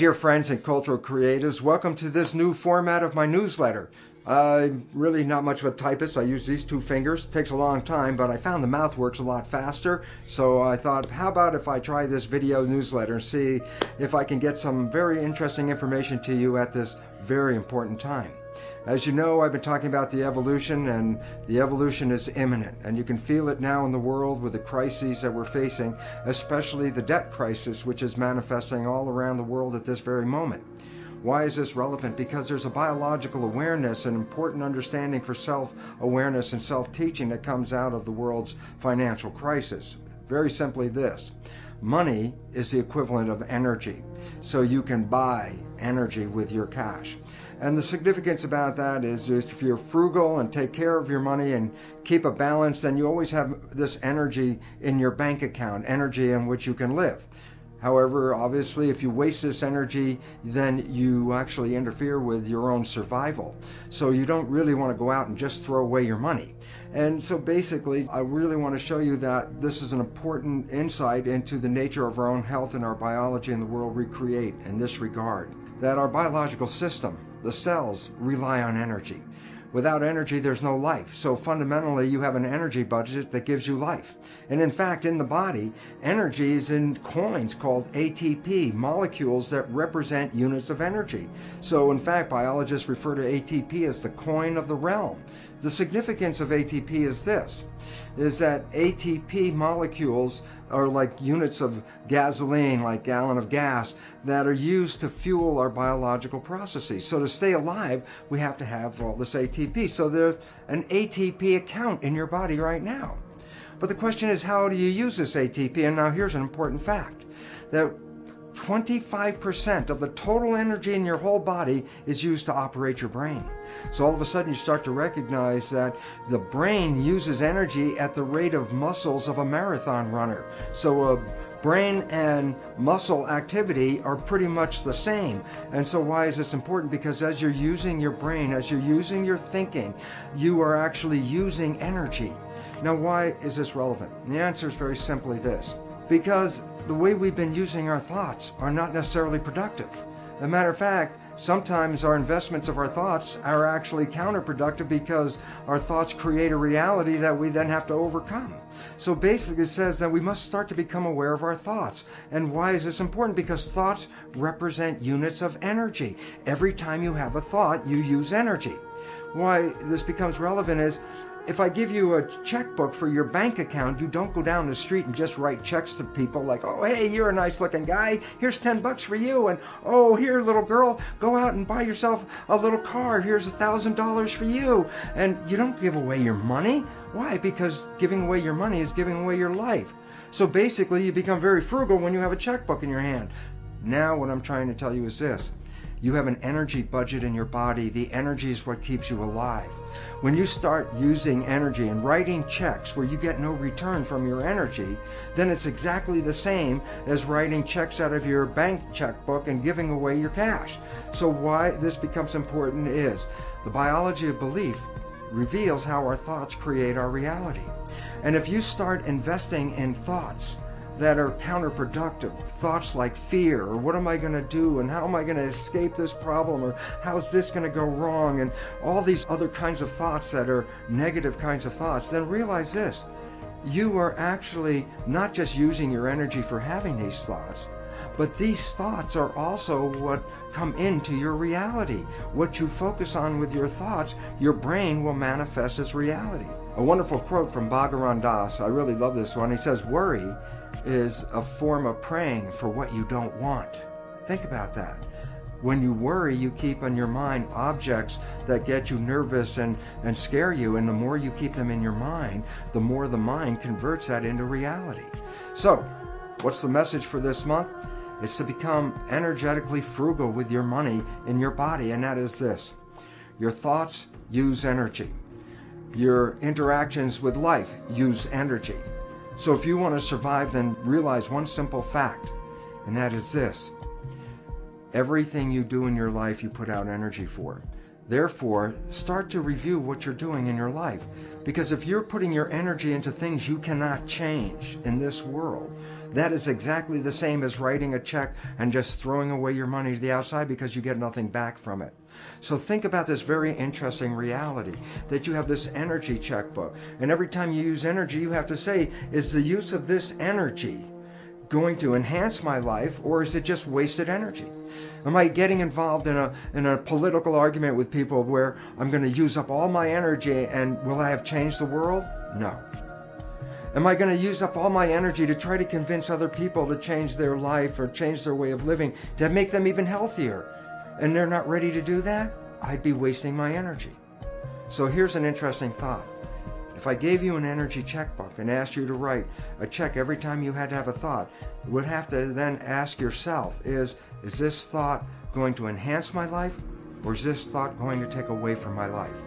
Dear friends and cultural creatives, welcome to this new format of my newsletter. I'm really not much of a typist. I use these two fingers. It takes a long time, but I found the mouth works a lot faster. So I thought, how about if I try this video newsletter and see if I can get some very interesting information to you at this very important time. As you know, I've been talking about the evolution, and the evolution is imminent, and you can feel it now in the world with the crises that we're facing, especially the debt crisis, which is manifesting all around the world at this very moment. Why is this relevant? Because there's a biological awareness, an important understanding for self-awareness and self-teaching that comes out of the world's financial crisis. Very simply this: money is the equivalent of energy, so you can buy energy with your cash. And the significance about that is if you're frugal and take care of your money and keep a balance, then you always have this energy in your bank account, energy in which you can live. However, obviously, if you waste this energy, then you actually interfere with your own survival. So you don't really want to go out and just throw away your money. And so basically, I really want to show you that this is an important insight into the nature of our own health and our biology and the world we create in this regard. That our biological system, the cells, rely on energy. Without energy, there's no life. So fundamentally, you have an energy budget that gives you life. And in fact, in the body, energy is in coins called ATP, molecules that represent units of energy. So in fact, biologists refer to ATP as the coin of the realm. The significance of ATP is this, is that ATP molecules are like units of gasoline, like gallon of gas, that are used to fuel our biological processes. So to stay alive, we have to have all this ATP. So there's an ATP account in your body right now. But the question is, how do you use this ATP? And now here's an important fact, that 25% of the total energy in your whole body is used to operate your brain. So all of a sudden you start to recognize that the brain uses energy at the rate of muscles of a marathon runner. So brain and muscle activity are pretty much the same. And so why is this important? Because as you're using your brain, as you're using your thinking, you are actually using energy. Now, why is this relevant? The answer is very simply this: because the way we've been using our thoughts are not necessarily productive. As a matter of fact, sometimes our investments of our thoughts are actually counterproductive because our thoughts create a reality that we then have to overcome. So basically it says that we must start to become aware of our thoughts. And why is this important? Because thoughts represent units of energy. Every time you have a thought, you use energy. Why this becomes relevant is, if I give you a checkbook for your bank account, you don't go down the street and just write checks to people like, oh, hey, you're a nice looking guy, here's 10 bucks for you, and oh, here, little girl, go out and buy yourself a little car, here's $1,000 for you. And you don't give away your money. Why? Because giving away your money is giving away your life. So basically, you become very frugal when you have a checkbook in your hand. Now what I'm trying to tell you is this: you have an energy budget in your body. The energy is what keeps you alive. When you start using energy and writing checks where you get no return from your energy, then it's exactly the same as writing checks out of your bank checkbook and giving away your cash. So why this becomes important is the biology of belief reveals how our thoughts create our reality. And if you start investing in thoughts that are counterproductive, thoughts like fear, or what am I going to do, and how am I going to escape this problem, or how's this going to go wrong, and all these other kinds of thoughts that are negative kinds of thoughts, then realize this: you are actually not just using your energy for having these thoughts, but these thoughts are also what come into your reality. What you focus on with your thoughts, your brain will manifest as reality. A wonderful quote from Bhagavan Das, I really love this one. He says, worry is a form of praying for what you don't want. Think about that. When you worry, you keep on your mind objects that get you nervous and scare you, and the more you keep them in your mind, the more the mind converts that into reality. So, what's the message for this month? It's to become energetically frugal with your money in your body, and that is this: your thoughts use energy. Your interactions with life use energy. So if you want to survive, then realize one simple fact, and that is this: everything you do in your life, you put out energy for. Therefore, start to review what you're doing in your life. Because if you're putting your energy into things you cannot change in this world, that is exactly the same as writing a check and just throwing away your money to the outside because you get nothing back from it. So think about this very interesting reality that you have this energy checkbook. And every time you use energy, you have to say, is the use of this energy going to enhance my life, or is it just wasted energy? Am I getting involved in a political argument with people where I'm going to use up all my energy and will I have changed the world? No. Am I going to use up all my energy to try to convince other people to change their life or change their way of living to make them even healthier? And they're not ready to do that? I'd be wasting my energy. So here's an interesting thought. If I gave you an energy checkbook and asked you to write a check every time you had to have a thought, you would have to then ask yourself, is this thought going to enhance my life, or is this thought going to take away from my life?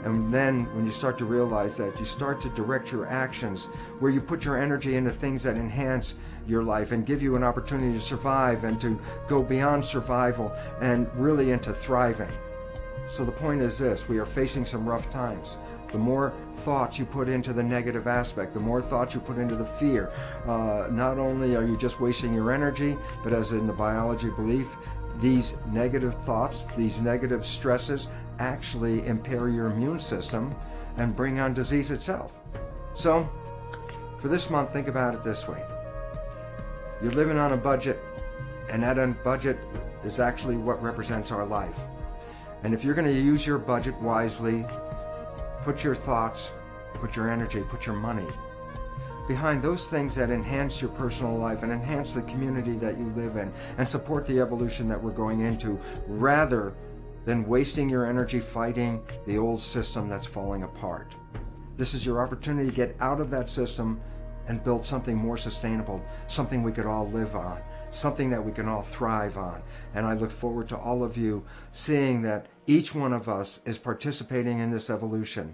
And then when you start to realize that, you start to direct your actions where you put your energy into things that enhance your life and give you an opportunity to survive and to go beyond survival and really into thriving. So the point is this, we are facing some rough times. The more thoughts you put into the negative aspect, the more thoughts you put into the fear, not only are you just wasting your energy, but as in the biology belief, these negative thoughts, these negative stresses actually impair your immune system and bring on disease itself. So, for this month, think about it this way. You're living on a budget, and that budget is actually what represents our life. And if you're going to use your budget wisely, put your thoughts, put your energy, put your money behind those things that enhance your personal life and enhance the community that you live in and support the evolution that we're going into, rather than wasting your energy fighting the old system that's falling apart. This is your opportunity to get out of that system and build something more sustainable, something we could all live on, something that we can all thrive on. And I look forward to all of you seeing that each one of us is participating in this evolution.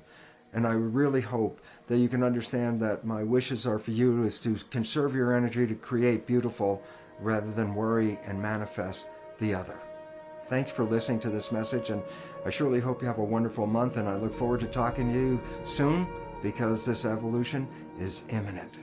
And I really hope that you can understand that my wishes are for you is to conserve your energy to create beautiful rather than worry and manifest the other. Thanks for listening to this message, and I surely hope you have a wonderful month, and I look forward to talking to you soon because this evolution is imminent.